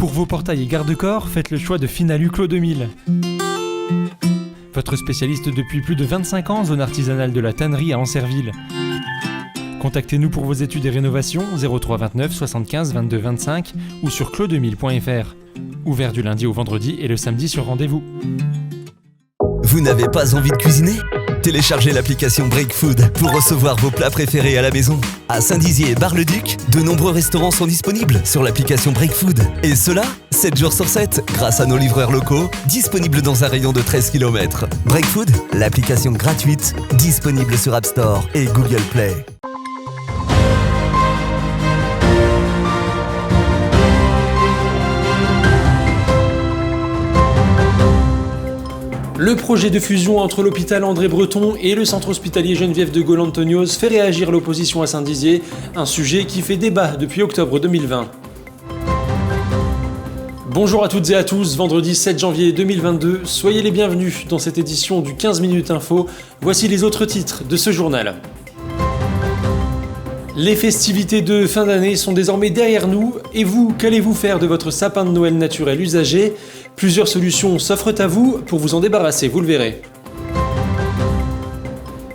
Pour vos portails et garde-corps, faites le choix de Finalu Clos 2000. Votre spécialiste depuis plus de 25 ans, zone artisanale de la tannerie à Ancerville. Contactez-nous pour vos études et rénovations 03 29 75 22 25 ou sur clos2000.fr. Ouvert du lundi au vendredi et le samedi sur rendez-vous. Vous n'avez pas envie de cuisiner ? Téléchargez l'application Break Food pour recevoir vos plats préférés à la maison. À Saint-Dizier et Bar-le-Duc, de nombreux restaurants sont disponibles sur l'application Break Food. Et cela, 7 jours sur 7, grâce à nos livreurs locaux, disponibles dans un rayon de 13 km. Break Food, l'application gratuite, disponible sur App Store et Google Play. Le projet de fusion entre l'hôpital André-Breton et le centre hospitalier Geneviève de Gaulle-Antonios fait réagir l'opposition à Saint-Dizier, un sujet qui fait débat depuis octobre 2020. Bonjour à toutes et à tous, vendredi 7 janvier 2022, soyez les bienvenus dans cette édition du 15 minutes info. Voici les autres titres de ce journal. Les festivités de fin d'année sont désormais derrière nous, et vous, qu'allez-vous faire de votre sapin de Noël naturel usagé ? Plusieurs solutions s'offrent à vous pour vous en débarrasser, vous le verrez.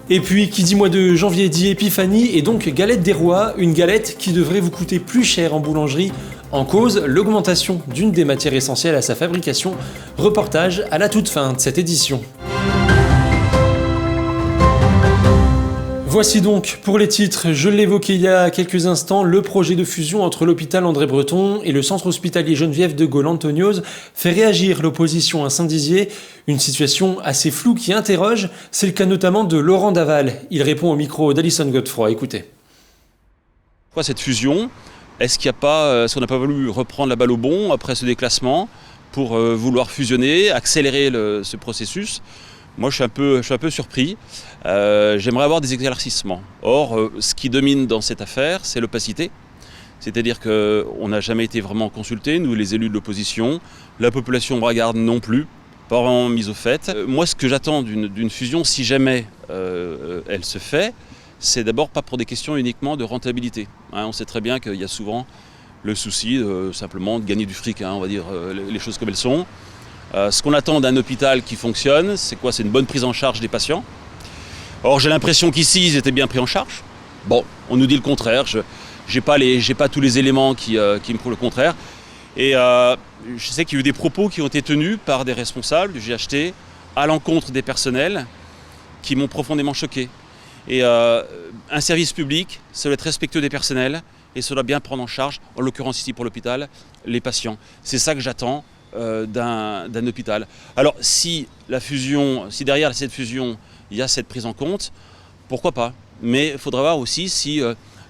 Et puis, qui dit mois de janvier dit épiphanie, et donc galette des rois, une galette qui devrait vous coûter plus cher en boulangerie. En cause, l'augmentation d'une des matières essentielles à sa fabrication. Reportage à la toute fin de cette édition. Voici donc pour les titres, je l'évoquais il y a quelques instants, le projet de fusion entre l'hôpital André-Breton et le centre hospitalier Geneviève de Gaulle-Antonios fait réagir l'opposition à Saint-Dizier, une situation assez floue qui interroge, c'est le cas notamment de Laurent Daval. Il répond au micro d'Alison Godefroy, écoutez. Pourquoi cette fusion ? Est-ce qu'on n'a pas voulu reprendre la balle au bond après ce déclassement pour vouloir fusionner, accélérer ce processus ? Moi, je suis un peu surpris. J'aimerais avoir des éclaircissements. Or, ce qui domine dans cette affaire, c'est l'opacité. C'est-à-dire qu'on n'a jamais été vraiment consultés, nous, les élus de l'opposition. La population bragarde non plus, pas vraiment mise au fait. Moi, ce que j'attends d'une fusion, si jamais elle se fait, c'est d'abord pas pour des questions uniquement de rentabilité. On sait très bien qu'il y a souvent le souci simplement de gagner du fric, on va dire les choses comme elles sont. Ce qu'on attend d'un hôpital qui fonctionne, c'est quoi ? C'est une bonne prise en charge des patients. Or, j'ai l'impression qu'ici, ils étaient bien pris en charge. Bon, on nous dit le contraire. Je n'ai pas tous les éléments qui me prouvent le contraire. Et je sais qu'il y a eu des propos qui ont été tenus par des responsables du GHT à l'encontre des personnels qui m'ont profondément choqué. Et un service public, ça doit être respectueux des personnels et ça doit bien prendre en charge, en l'occurrence ici pour l'hôpital, les patients. C'est ça que j'attends d'un hôpital. Alors si derrière cette fusion il y a cette prise en compte, pourquoi pas ? Mais il faudra voir aussi si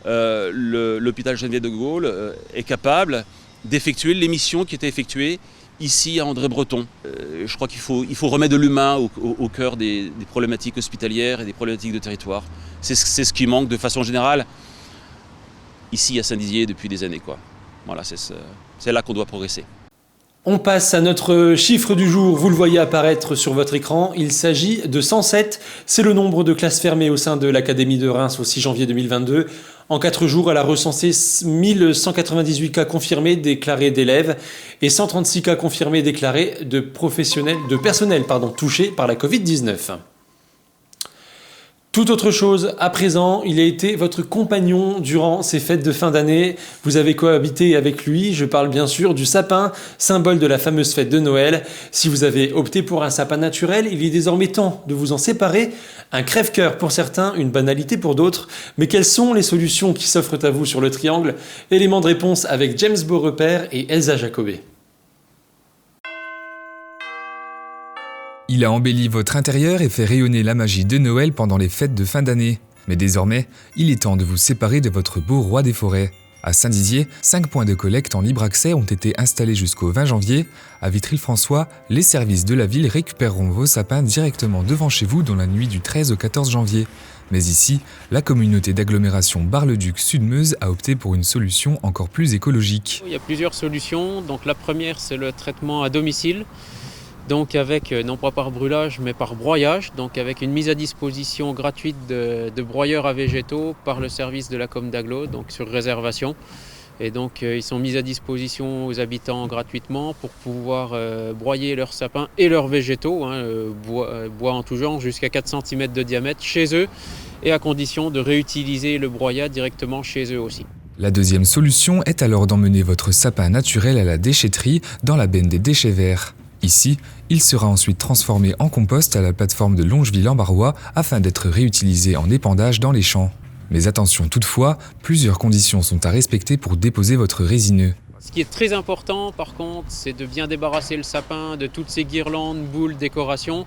l'hôpital Geneviève de Gaulle est capable d'effectuer les missions qui étaient effectuées ici à André-Breton. Je crois qu'il faut remettre de l'humain au cœur des problématiques hospitalières et des problématiques de territoire. C'est ce qui manque de façon générale ici à Saint-Dizier depuis des années, quoi. Voilà, c'est là qu'on doit progresser. On passe à notre chiffre du jour, vous le voyez apparaître sur votre écran, il s'agit de 107, c'est le nombre de classes fermées au sein de l'Académie de Reims au 6 janvier 2022. En 4 jours, elle a recensé 1198 cas confirmés déclarés d'élèves et 136 cas confirmés déclarés de personnel touchés par la Covid-19. Tout autre chose, à présent, il a été votre compagnon durant ces fêtes de fin d'année. Vous avez cohabité avec lui, je parle bien sûr du sapin, symbole de la fameuse fête de Noël. Si vous avez opté pour un sapin naturel, il est désormais temps de vous en séparer. Un crève-cœur pour certains, une banalité pour d'autres. Mais quelles sont les solutions qui s'offrent à vous sur le triangle ? Élément de réponse avec James Beaurepaire et Elsa Jacobet. Il a embelli votre intérieur et fait rayonner la magie de Noël pendant les fêtes de fin d'année. Mais désormais, il est temps de vous séparer de votre beau roi des forêts. À Saint-Dizier, 5 points de collecte en libre accès ont été installés jusqu'au 20 janvier. À Vitry-le-François, les services de la ville récupéreront vos sapins directement devant chez vous dans la nuit du 13 au 14 janvier. Mais ici, la communauté d'agglomération Bar-le-Duc-Sud-Meuse a opté pour une solution encore plus écologique. Il y a plusieurs solutions. Donc la première, c'est le traitement à domicile. Donc avec, non pas par brûlage, mais par broyage, donc avec une mise à disposition gratuite de broyeurs à végétaux par le service de la com d'agglo, donc sur réservation. Et donc ils sont mis à disposition aux habitants gratuitement pour pouvoir broyer leurs sapins et leurs végétaux, bois en tout genre, jusqu'à 4 cm de diamètre chez eux, et à condition de réutiliser le broyat directement chez eux aussi. La deuxième solution est alors d'emmener votre sapin naturel à la déchetterie dans la benne des déchets verts. Ici, il sera ensuite transformé en compost à la plateforme de Longeville-en-Barrois afin d'être réutilisé en épandage dans les champs. Mais attention toutefois, plusieurs conditions sont à respecter pour déposer votre résineux. Ce qui est très important par contre, c'est de bien débarrasser le sapin de toutes ces guirlandes, boules, décorations.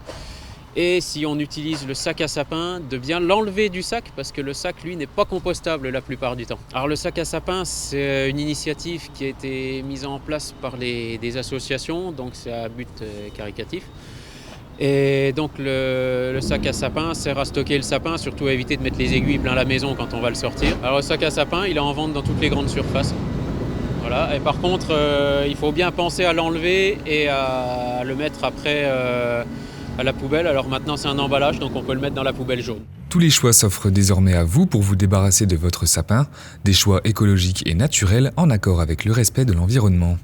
Et si on utilise le sac à sapin, de bien l'enlever du sac parce que le sac, lui, n'est pas compostable la plupart du temps. Alors le sac à sapin, c'est une initiative qui a été mise en place par des associations, donc c'est à but caritatif. Et donc le sac à sapin sert à stocker le sapin, surtout à éviter de mettre les aiguilles plein la maison quand on va le sortir. Alors le sac à sapin, il est en vente dans toutes les grandes surfaces. Voilà. Et par contre, il faut bien penser à l'enlever et à le mettre après à la poubelle. Alors maintenant c'est un emballage, donc on peut le mettre dans la poubelle jaune. Tous les choix s'offrent désormais à vous pour vous débarrasser de votre sapin, des choix écologiques et naturels en accord avec le respect de l'environnement.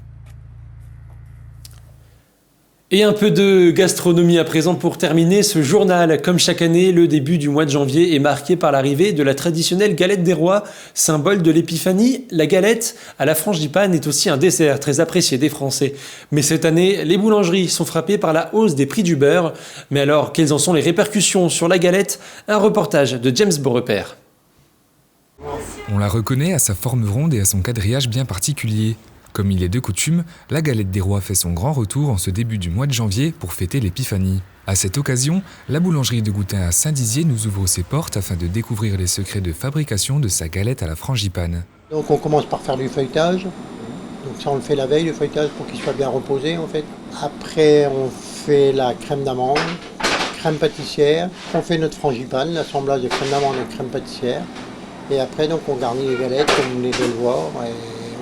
Et un peu de gastronomie à présent pour terminer ce journal. Comme chaque année, le début du mois de janvier est marqué par l'arrivée de la traditionnelle galette des rois, symbole de l'épiphanie. La galette à la frangipane est aussi un dessert très apprécié des Français. Mais cette année, les boulangeries sont frappées par la hausse des prix du beurre. Mais alors, quelles en sont les répercussions sur la galette ? Un reportage de James Beaurepaire. On la reconnaît à sa forme ronde et à son quadrillage bien particulier. Comme il est de coutume, la galette des rois fait son grand retour en ce début du mois de janvier pour fêter l'épiphanie. À cette occasion, la boulangerie de Goutin à Saint-Dizier nous ouvre ses portes afin de découvrir les secrets de fabrication de sa galette à la frangipane. Donc on commence par faire du feuilletage. Donc ça on le fait la veille, le feuilletage, pour qu'il soit bien reposé en fait. Après on fait la crème d'amande, crème pâtissière. On fait notre frangipane, l'assemblage de crème d'amande et crème pâtissière. Et après donc on garnit les galettes comme vous venez de le voir.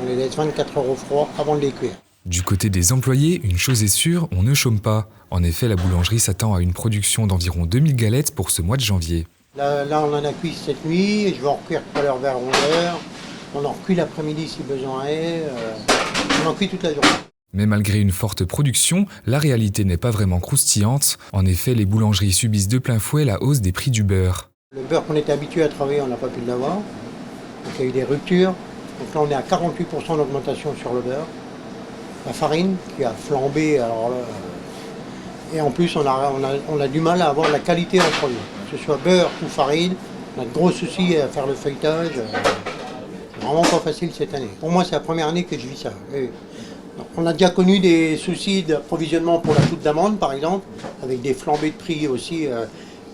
On les laisse 24 heures au froid avant de les cuire. Du côté des employés, une chose est sûre, on ne chôme pas. En effet, la boulangerie s'attend à une production d'environ 2000 galettes pour ce mois de janvier. Là on en a cuit cette nuit, et je vais en recuire tout à l'heure vers 11h. On en recuit l'après-midi si besoin est. On en cuit toute la journée. Mais malgré une forte production, la réalité n'est pas vraiment croustillante. En effet, les boulangeries subissent de plein fouet la hausse des prix du beurre. Le beurre qu'on était habitué à travailler, on n'a pas pu l'avoir. Donc il y a eu des ruptures. Donc là, on est à 48% d'augmentation sur le beurre. La farine qui a flambé, alors là, et en plus, on a du mal à avoir la qualité en produit. Que ce soit beurre ou farine, on a de gros soucis à faire le feuilletage. C'est vraiment pas facile cette année. Pour moi, c'est la première année que je vis ça. Et on a déjà connu des soucis d'approvisionnement pour la poudre d'amande, par exemple, avec des flambées de prix aussi.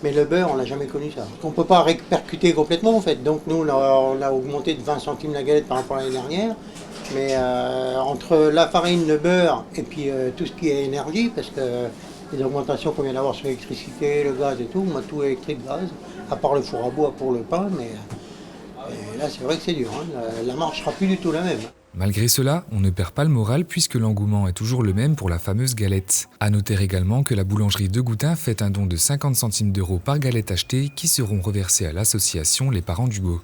Mais le beurre, on n'a jamais connu ça. On ne peut pas répercuter complètement en fait. Donc nous, on a augmenté de 20 centimes la galette par rapport à l'année dernière. Mais entre la farine, le beurre et puis tout ce qui est énergie, parce que les augmentations qu'on vient d'avoir sur l'électricité, le gaz et tout, moi tout électrique, gaz, à part le four à bois pour le pain, mais là c'est vrai que c'est dur. Hein. La marche ne sera plus du tout la même. Malgré cela, on ne perd pas le moral puisque l'engouement est toujours le même pour la fameuse galette. À noter également que la boulangerie de Goutin fait un don de 50 centimes d'euros par galette achetée qui seront reversés à l'association Les Parents d'Hugo.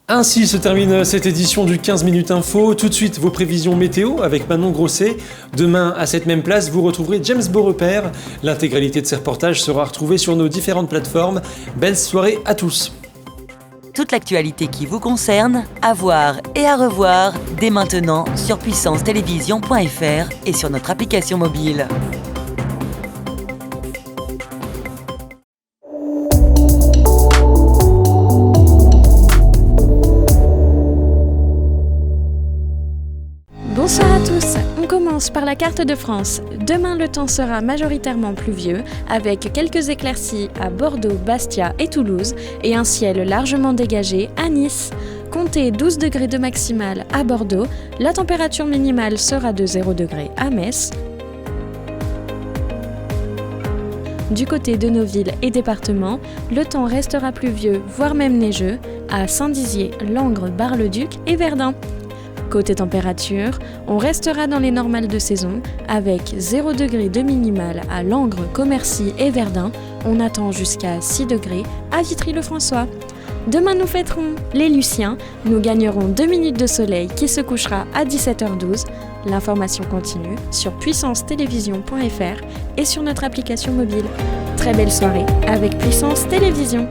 Ainsi se termine cette édition du 15 minutes info. Tout de suite, vos prévisions météo avec Manon Grosset. Demain, à cette même place, vous retrouverez James Beaurepaire. L'intégralité de ces reportages sera retrouvée sur nos différentes plateformes. Belle soirée à tous. Toute l'actualité qui vous concerne, à voir et à revoir dès maintenant sur puissancetelevision.fr et sur notre application mobile. Bonsoir à tous, on commence par la carte de France. Demain, le temps sera majoritairement pluvieux, avec quelques éclaircies à Bordeaux, Bastia et Toulouse, et un ciel largement dégagé à Nice. Comptez 12 degrés de maximale à Bordeaux, la température minimale sera de 0 degré à Metz. Du côté de nos villes et départements, le temps restera pluvieux, voire même neigeux, à Saint-Dizier, Langres, Bar-le-Duc et Verdun. Côté température, on restera dans les normales de saison, avec 0 degré de minimale à Langres, Commercy et Verdun. On attend jusqu'à 6 degrés à Vitry-le-François. Demain, nous fêterons les Luciens. Nous gagnerons 2 minutes de soleil qui se couchera à 17h12. L'information continue sur puissancetélévision.fr et sur notre application mobile. Très belle soirée avec Puissance Télévision.